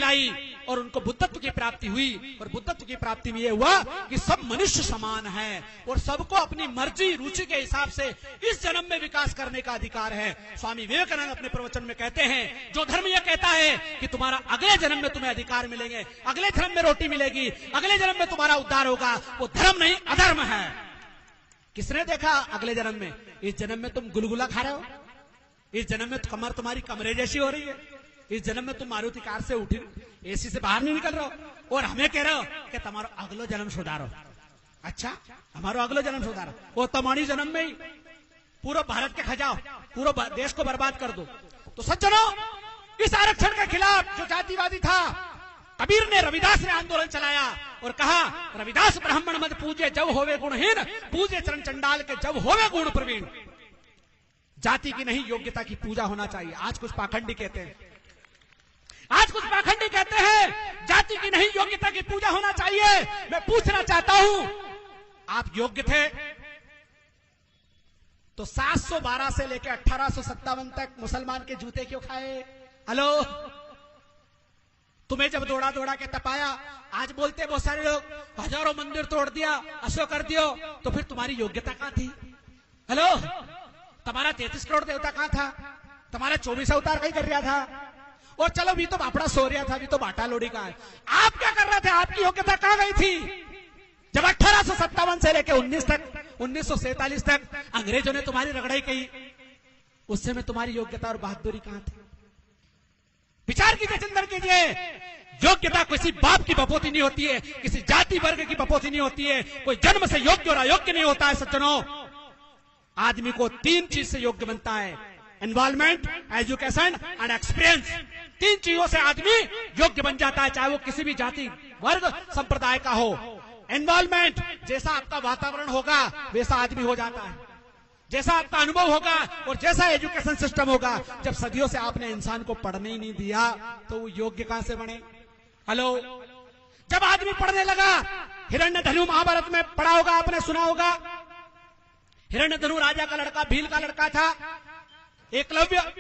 दिलाई और उनको बुद्धत्व की प्राप्ति हुई। और बुद्धत्व की प्राप्ति में यह हुआ कि सब मनुष्य समान है और सबको अपनी मर्जी रुचि के हिसाब से इस जन्म में विकास करने का अधिकार है। स्वामी विवेकानंद अपने प्रवचन में कहते हैं, जो धर्म यह कहता है कि तुम्हारा अगले जन्म में तुम्हें अधिकार मिलेंगे, अगले जन्म में रोटी मिलेगी, अगले जन्म में तुम्हारा उद्धार होगा, वो धर्म नहीं अधर्म है। किसने देखा अगले जन्म में? इस जन्म में तुम गुलगुला खा रहे हो, इस जन्म में कमर तुम्हारी कमरे जैसी हो रही है, इस जन्म में तुम मारुति कार से उठी एसी से बाहर नहीं निकल रहे हो और हमें कह रहे हो कि तुम्हारा अगलो जन्म सुधारो। अच्छा, हमारा अगलो जन्म सुधारो, वो तुम्हारी जन्म में ही पूरा भारत के खजाओ, पूरा देश को बर्बाद कर दो। तो सज्जनों, इस आरक्षण के खिलाफ जो जातिवादी था, कबीर ने, रविदास ने आंदोलन चलाया और कहा, रविदास ब्राह्मण मत पूजे जब होवे गुणहीन, पूजे चरण चंडाल के जब होवे गुण प्रवीण। जाति की नहीं योग्यता की पूजा होना चाहिए। आज कुछ पाखंडी कहते हैं, आज कुछ पाखंडी कहते हैं जाति की नहीं योग्यता की पूजा होना चाहिए। मैं पूछना चाहता हूं, आप योग्य थे तो 712 से लेकर 1857 तक मुसलमान के जूते क्यों खाए? हेलो, तुम्हें जब दौड़ा दौड़ा के तपाया, आज बोलते बहुत सारे लोग हजारों मंदिर तोड़ दिया, अशो कर दियो, तो फिर तुम्हारी योग्यता कहां थी? हेलो, तुम्हारा 33 करोड़ देवता कहां था? तुम्हारा 24 अवतार कहीं कर रहा था? और चलो भी तो बापड़ा सो रहा था, भी तो बाटा लोड़ी का है। आप क्या कर रहे थे? आपकी योग्यता कहां गई थी? जब 1857 से लेकर 1947 तक अंग्रेजों ने तुम्हारी रगड़ाई की, उस समय तुम्हारी योग्यता और बहादुरी कहां थी? विचार कीजिए, चिंतन कीजिए। योग्यता किसी बाप की बपोती नहीं होती है, किसी जाति वर्ग की बपोती नहीं होती है, कोई जन्म से योग्य और अयोग्य नहीं होता है। सज्जनों, आदमी को 3 चीज से योग्य बनता है, एनवायरमेंट, एजुकेशन एंड एक्सपीरियंस। 3 चीजों से आदमी योग्य बन जाता है, चाहे वो किसी भी जाति वर्ग संप्रदाय का हो। एनवायरमेंट, जैसा आपका वातावरण होगा वैसा आदमी हो जाता है, जैसा आपका अनुभव होगा और जैसा एजुकेशन सिस्टम होगा। जब सदियों से आपने इंसान को पढ़ने ही नहीं दिया तो वो योग्य कहां से बने? हेलो, जब आदमी पढ़ने लगा, हिरण्यधनु महाभारत में पढ़ा होगा, आपने सुना होगा, हिरण्यधनु राजा का लड़का, भील का लड़का था, एकलव्य।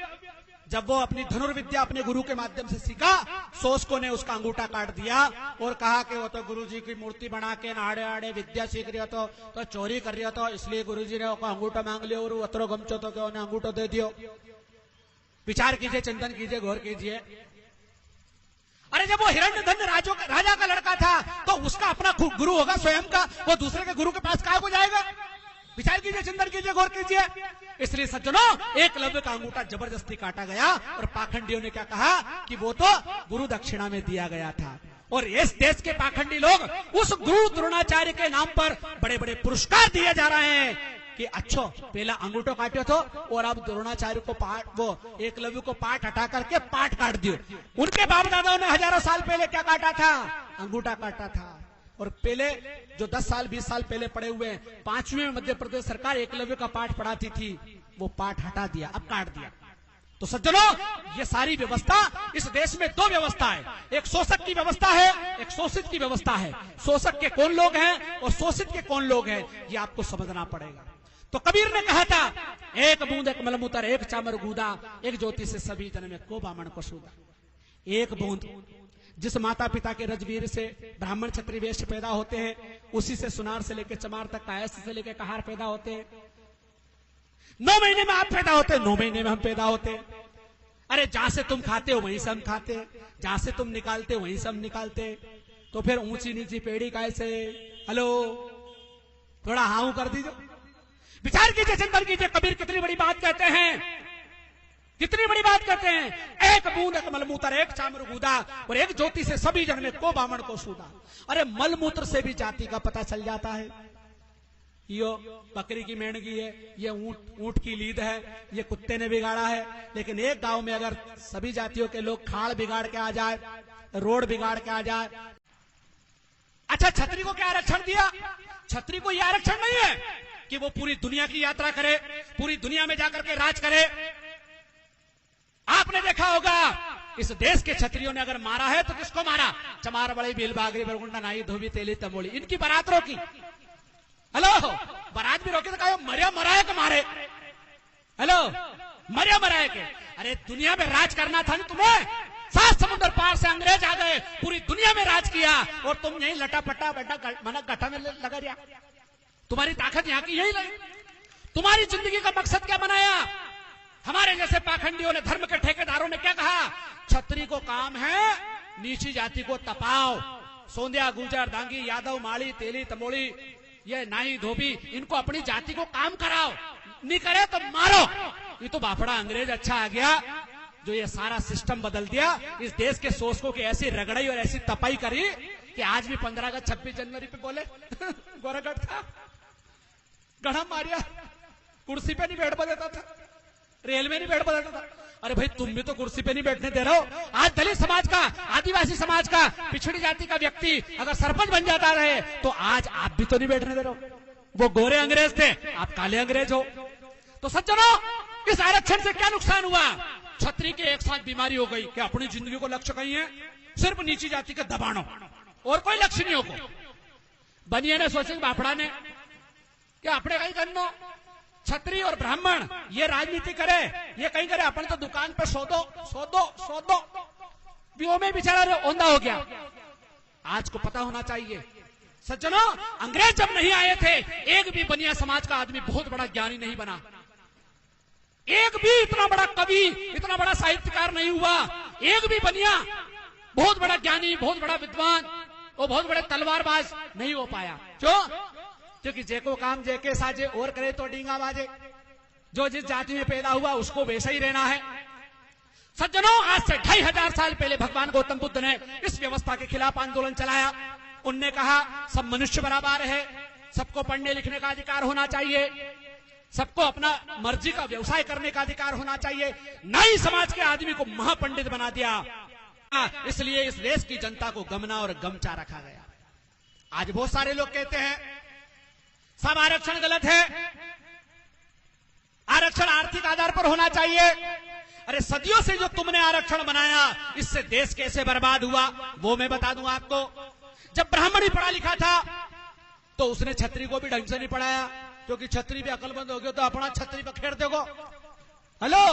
जब वो अपनी धनुर्विद्या अपने गुरु के माध्यम से सीखा, शोषकों ने उसका अंगूठा काट दिया और कहा कि वो तो गुरुजी की मूर्ति बना के आड़े आड़े विद्या सीख रहा तो चोरी कर रहा था, इसलिए गुरुजी ने अंगूठा मांग लिया और अतरो गमचो तो क्या अंगूठा दे दियो। विचार कीजिए, चिंतन कीजिए, गौर कीजिए। अरे जब वो हिरण्यधन राजा का लड़का था तो उसका अपना गुरु होगा स्वयं का, वो दूसरे के गुरु के पास कहाँ को जाएगा? विचार कीजिए, चिंतन कीजिए, गौर कीजिए। इसलिए सज्जनों, एकलव्य का अंगूठा जबरदस्ती काटा गया और पाखंडियों ने क्या कहा कि वो तो गुरु दक्षिणा में दिया गया था। और इस देश के पाखंडी लोग उस गुरु द्रोणाचार्य के नाम पर बड़े बड़े पुरस्कार दिए जा रहे हैं कि अच्छो पहला अंगूठो काटे तो और अब द्रोणाचार्य को वो एकलव्य को पाठ हटा करके पाठ काट दियो। उनके बाप दादाओं ने हजारों साल पहले क्या काटा था? अंगूठा काटा था। और पहले जो 10 साल 20 साल पहले पढ़े हुए 5वीं में मध्य प्रदेश सरकार एकलव्य का पाठ पढ़ाती थी, वो पाठ हटा दिया, अब काट दिया। तो सज्जनों, ये सारी व्यवस्था, इस देश में 2 व्यवस्था है, एक शोषक की व्यवस्था है, एक शोषित की व्यवस्था है। शोषक के कौन लोग हैं और शोषित के कौन लोग हैं, ये आपको समझना पड़ेगा। तो कबीर ने कहा था, एक बूंद एक मलमूत्र एक चामर गूदा, एक ज्योति से सभी जन में को बामण को सूदा। एक बूंद, जिस माता पिता के रजवीर से ब्राह्मण क्षत्रिय वैश्य पैदा होते हैं, उसी से सुनार से लेकर चमार तक, कायस्थ से लेकर कहार पैदा होते हैं। 9 महीने में आप पैदा होते हैं, 9 महीने में हम पैदा होते हैं। अरे जहां से तुम खाते हो वहीं से हम खाते हैं, जहां से तुम निकालते हो वहीं से हम निकालते हैं। तो फिर ऊंची नीची पेड़ी कैसे? हेलो, थोड़ा हाउ कर दीजिए, विचार कीजिए, चिंतन कीजिए। कबीर कितनी बड़ी बात कहते हैं, कितनी बड़ी बात कहते हैं। एक बूंद एक मलमूत्र एक चामर गूदा और एक ज्योति से सभी जन में को बामण को सूदा। अरे मलमूत्र से भी जाति का पता चल जाता है। यो बकरी की मेंढगी है, ये ऊंट की लीद है, ये कुत्ते ने बिगाड़ा है। लेकिन एक गांव में अगर सभी जातियों के लोग खाल बिगाड़ के आ जाए, रोड बिगाड़ के आ जाए। अच्छा, छतरी को क्या आरक्षण दिया? छतरी को यह आरक्षण नहीं है कि वो पूरी दुनिया की यात्रा करे, पूरी दुनिया में जाकर के राज करे। आपने देखा होगा, इस देश के क्षत्रियों ने अगर मारा है तो किसको मारा? चमार बड़ी भील बागरी बरगुंडा नाई धोबी तेली तमोली, इनकी बारात रोकी। हेलो, बारात भी रोके तो कहा मरिया मराए के मारे। हेलो, मरिया मराए के। अरे दुनिया में राज करना था ना तुम्हें। 7 समुद्र पार से अंग्रेज आ गए पूरी दुनिया में राज किया और तुम यही लटापटा बैठा मना गठा में लगा दिया। तुम्हारी ताकत यहाँ की यही रही। तुम्हारी जिंदगी का मकसद क्या बनाया? हमारे जैसे पाखंडियों ने, धर्म के ठेकेदारों ने क्या कहा? छत्री को काम है नीची जाति को तपाओ। सोंधिया, गुर्जर, दांगी, यादव, माली, तेली, तमोली, ये नाई, धोबी, इनको अपनी जाति को काम कराओ, नहीं करे तो मारो। ये तो बापड़ा अंग्रेज अच्छा आ गया जो ये सारा सिस्टम बदल दिया। इस देश के शोषकों की ऐसी रगड़ाई और ऐसी तपाई करी कि आज भी 15 अगस्त 26 जनवरी पे बोले गोरागढ़ था, गढ़ा मारिया, कुर्सी पे नहीं बैठ देता था, रेल में नहीं बैठ देता था। अरे भाई तुम भी तो कुर्सी पे नहीं बैठने दे रहे हो। आज दलित समाज का, आदिवासी समाज का, पिछड़ी जाति का व्यक्ति अगर सरपंच बन जाता रहे तो आज आप भी तो नहीं बैठने दे रहे हो। वो गोरे अंग्रेज थे, आप काले अंग्रेज हो। तो सज्जनों, इस आरक्षण से क्या नुकसान हुआ? छत्री के एक साथ बीमारी हो गई कि अपनी जिंदगी को लक्ष्य कहीं है सिर्फ नीची जाति के दबानो और कोई लक्ष्य नहीं हो। बनिए ने सोचे बापड़ा ने कि अपने कहीं करनो, छत्री और ब्राह्मण ये राजनीति करे, ये कहीं करे, अपन तो दुकान पे सौदो वो में बेचारा औंधा हो गया। आज को पता होना चाहिए सज्जनों, अंग्रेज जब नहीं आए थे एक भी बनिया समाज का आदमी बहुत बड़ा ज्ञानी नहीं बना, एक भी इतना बड़ा कवि, इतना बड़ा साहित्यकार नहीं हुआ, एक भी बनिया बहुत बड़ा ज्ञानी, बहुत बड़ा विद्वान और बहुत बड़े तलवारबाज नहीं हो पाया। क्यों? क्योंकि जेको काम जेके साजे और करे तो डींगा बाजे। जो जिस जाति में पैदा हुआ उसको वैसा ही रहना है। सज्जनों, आज से 2500 साल पहले भगवान गौतम बुद्ध ने इस व्यवस्था के खिलाफ आंदोलन चलाया। उनने कहा सब मनुष्य बराबर है, सबको पढ़ने लिखने का अधिकार होना चाहिए, सबको अपना मर्जी का व्यवसाय करने का अधिकार होना चाहिए। नाई समाज के आदमी को महापंडित बना दिया। इसलिए इस देश की जनता को गमना और गमचा रखा गया। आज बहुत सारे लोग कहते हैं सब आरक्षण गलत है, आरक्षण आर्थिक आधार पर होना चाहिए। अरे सदियों से जो तुमने आरक्षण बनाया इससे देश कैसे बर्बाद हुआ वो मैं बता दूं आपको। जब ब्राह्मण ही पढ़ा लिखा था तो उसने छत्री को भी ढंग से नहीं पढ़ाया, क्योंकि छत्री भी अकलमंद हो गया तो अपना छत्री पर खेड़ दोगे। हेलो,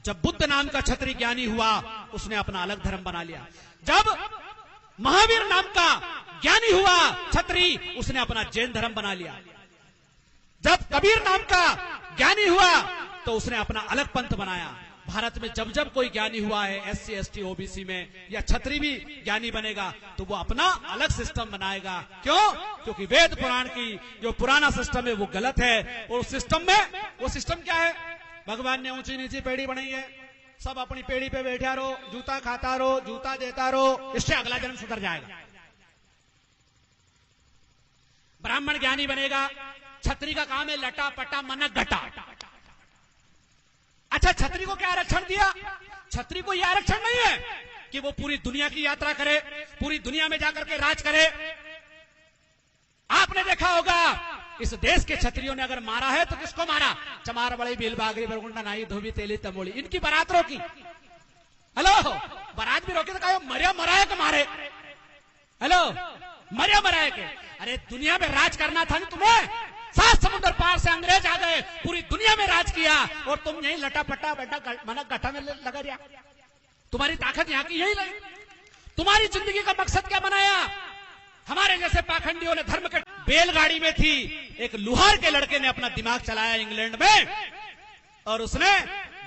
जब बुद्ध नाम का छत्री ज्ञानी हुआ उसने अपना अलग धर्म बना लिया। जब महावीर नाम का ज्ञानी हुआ छत्री, उसने अपना जैन धर्म बना लिया। जब कबीर नाम का ज्ञानी हुआ तो उसने अपना अलग पंथ बनाया। भारत में जब जब कोई ज्ञानी हुआ है SC ST OBC में या छत्री भी ज्ञानी बनेगा तो वो अपना अलग सिस्टम बनाएगा। क्यों? क्योंकि वेद पुराण की जो पुराना सिस्टम है वो गलत है। और उस सिस्टम में, वो सिस्टम क्या है? भगवान ने ऊंची नीची पेड़ी बनाई है, सब अपनी पेड़ी पे बैठा रहो, जूता खाता रहो, जूता देता रहो, इससे अगला जन्म सुधर जाएगा। ब्राह्मण ज्ञानी बनेगा, छत्री का काम है लटा पटा मना गटा। अच्छा, छत्री को क्या आरक्षण दिया? छत्री को यह आरक्षण नहीं है कि वो पूरी दुनिया की यात्रा करे, पूरी दुनिया में जाकर के राज करे। आपने देखा होगा इस देश के छत्रियों ने अगर मारा है तो किसको मारा? चमार, बड़ी, भील, बागरी, बरगुंडा, नाई, धोबी, तेली, तमोली, इनकी बारात रोकी। हेलो, बारात भी रोकी तो कहा मरिया मराया के मारे। हेलो, मरिया मराया के। अरे दुनिया में राज करना था ना तुम्हें। 7 समुद्र पार से अंग्रेज आ गए, पूरी दुनिया में राज किया और तुम यही लटापटा बैठा मना गठा में लगा दिया। तुम्हारी ताकत यहाँ की यही रही। तुम्हारी जिंदगी का मकसद क्या बनाया? हमारे जैसे पाखंडियों ने, धर्म के बैलगाड़ी में थी एक लुहार के लड़के ने अपना दिमाग चलाया इंग्लैंड में और उसने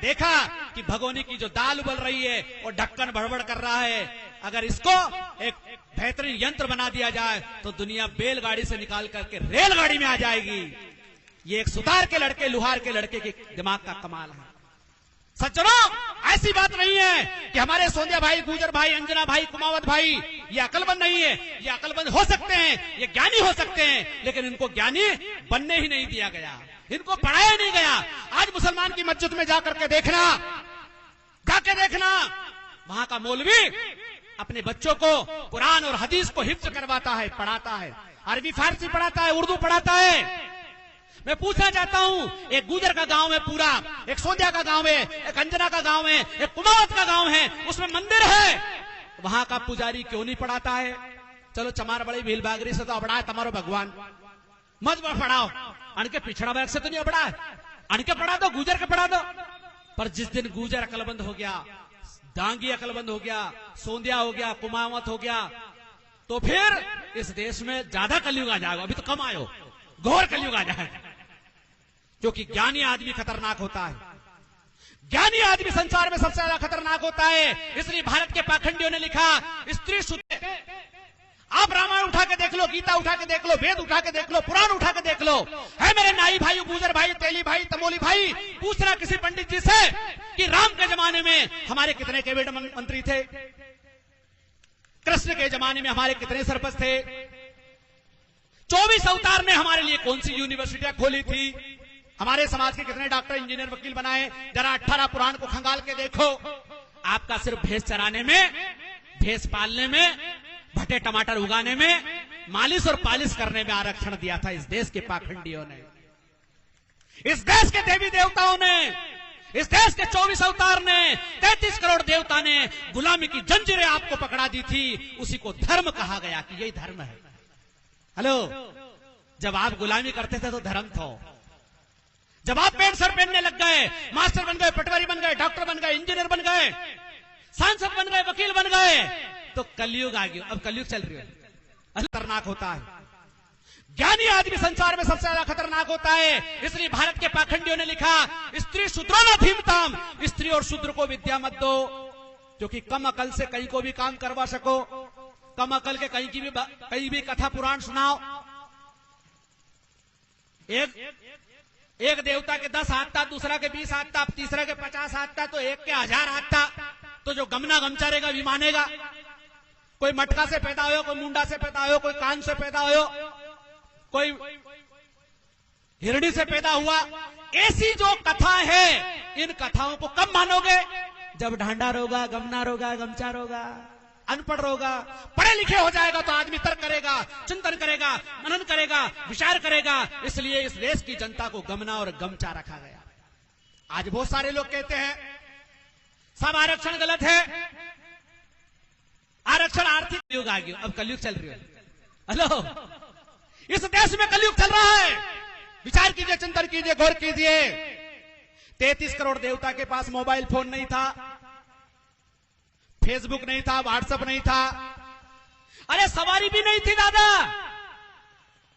देखा कि भगोनी की जो दाल उबल रही है और ढक्कन भड़बड़ कर रहा है, अगर इसको एक बेहतरीन यंत्र बना दिया जाए तो दुनिया बैलगाड़ी से निकाल करके रेलगाड़ी में आ जाएगी। ये एक सुतार के लड़के, लुहार के लड़के के दिमाग का कमाल है। सज्जनों, ऐसी बात नहीं है कि हमारे सोंधिया भाई, गुर्जर भाई, अंजना भाई, कुमावत भाई ये अकलमंद नहीं है। ये अकलमंद हो सकते हैं, ये ज्ञानी हो सकते हैं, लेकिन इनको ज्ञानी बनने ही नहीं दिया गया, इनको पढ़ाया नहीं गया। आज मुसलमान की मस्जिद में जाकर के देखना, जाके देखना, वहां का मौलवी अपने बच्चों को कुरान और हदीस को हिफ्ज करवाता है, पढ़ाता है, अरबी फारसी पढ़ाता है, उर्दू पढ़ाता है। मैं पूछना चाहता हूं, एक गुर्जर का गांव है पूरा, एक सोंधिया का गांव है, एक अंजना का गांव है, एक कुमावत का गांव है, उसमें मंदिर है, वहां का पुजारी क्यों नहीं पढ़ाता है? चलो चमार, बड़ी, भील, बागरी से तो अबड़ा है तुम्हारो भगवान, मत पढ़ाओ। अनके पिछड़ा वर्ग से तो नहीं अबड़ा है, अनके पढ़ा दो, गुर्जर के पढ़ा दो। पर जिस दिन गुर्जर अकलमंद हो गया, डांगी अकलबंद हो गया, सोंदिया हो गया, कुमावत हो गया, तो फिर इस देश में ज्यादा कलयुग आ जाएगा। अभी तो कम आयो, घोर कलयुग आ जाएगा। क्योंकि ज्ञानी आदमी खतरनाक होता है, ज्ञानी आदमी संसार में सबसे ज्यादा खतरनाक होता है। इसलिए भारत के पाखंडियों ने लिखा स्त्री शुद्ध। आप रामायण उठा के देख लो, गीता उठा के देख लो, वेद उठा के देख लो, पुराण उठा के देख लो। है मेरे नाई भाई, गुजर भाई, तेली भाई, तमोली भाई, पूछना किसी पंडित जी से कि राम के जमाने में हमारे कितने कैबिनेट मंत्री थे, कृष्ण के जमाने में हमारे कितने सरपंच थे, 24 अवतार ने हमारे लिए कौन सी यूनिवर्सिटियां खोली थी, हमारे समाज के कितने डॉक्टर, इंजीनियर, वकील बनाए। जरा 18 पुराण को खंगाल के देखो। आपका सिर्फ भैंस चराने में, भैंस पालने में, भटे टमाटर उगाने में, मालिश और पालिश करने में आरक्षण दिया था इस देश के पाखंडियों ने, इस देश के देवी देवताओं ने, इस देश के 24 अवतार ने, 33 करोड़ देवता ने गुलामी की जंजीरें आपको पकड़ा दी थी। उसी को धर्म कहा गया कि यही धर्म है। हेलो, जब आप गुलामी करते थे तो धर्म था। जब आप पैंट शर्ट पहनने लग गए, मास्टर बन गए, पटवारी बन गए, डॉक्टर बन गए, इंजीनियर बन गए, सांसद बन गए, वकील बन गए, तो कलयुग आ गया। अब कलयुग चल रही है, खतरनाक होता है। ज्ञानी आदमी संसार में सबसे ज्यादा खतरनाक होता है। इसलिए भारत के पाखंडियों ने लिखा स्त्री शूद्रो न धीमताम, स्त्री और शूद्र को विद्या मत दो, क्योंकि कम अकल से कहीं को भी काम करवा सको, कम अकल के कहीं भी कथा पुराण सुनाओ। एक देवता के 10 हाथ था, दूसरा के 20 हाथ था, तीसरा के 50 हाथ था, तो एक के 1000 हाथ था। तो जो गमना गमचारेगा भी मानेगा। कोई मटका से पैदा हो, कोई मुंडा से पैदा हो, कोई कान से पैदा हो, कोई हिरणी से पैदा हुआ। ऐसी जो कथा है, इन कथाओं को कब मानोगे? जब ढांडा रोगा, गमना रोगा, गमचा रोगा, अनपढ़ रोगा। पढ़े लिखे हो जाएगा तो आदमी तर्क करेगा, चिंतन करेगा, मनन करेगा, विचार करेगा। इसलिए इस देश की जनता को गमना और गमचा रखा गया। आज बहुत सारे लोग कहते हैं सब आरक्षण गलत है, आरक्षण आर्थिक युग आ गया। अब कलयुग चल रही है। हेलो, इस देश में कलयुग चल रहा है। विचार कीजिए, चिंतन कीजिए, गौर कीजिए। 33 करोड़ देवता के पास मोबाइल फोन नहीं था, फेसबुक नहीं था, व्हाट्सएप नहीं था, अरे सवारी भी नहीं थी दादा।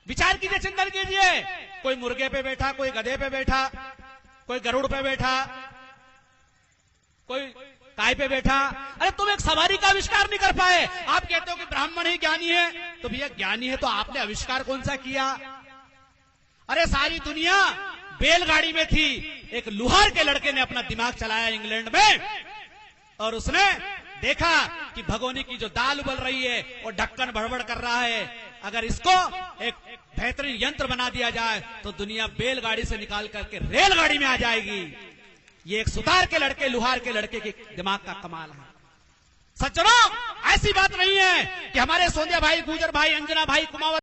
विचार कीजिए, चिंतन कीजिए। कोई मुर्गे पे बैठा, कोई गधे पे बैठा, कोई गरुड़ पे बैठा, कोई काय पे बैठा। अरे तुम एक सवारी का आविष्कार नहीं कर पाए। आप कहते हो कि ब्राह्मण ही ज्ञानी है, तो भैया ज्ञानी है तो आपने आविष्कार कौन सा किया? अरे सारी दुनिया बैलगाड़ी में थी। एक लुहार के लड़के ने अपना दिमाग चलाया इंग्लैंड में, और उसने देखा कि भगोनी की जो दाल उबल रही है वो ढक्कन भड़बड़ कर रहा है। अगर इसको एक बेहतरीन यंत्र बना दिया जाए तो दुनिया बैलगाड़ी से निकाल करके रेलगाड़ी में आ जाएगी। ये एक सुतार के लड़के, लुहार के लड़के के दिमाग का कमाल है। सज्जनों, ऐसी बात नहीं है कि हमारे सोंदिया भाई, गुजर भाई, अंजना भाई, कुमावत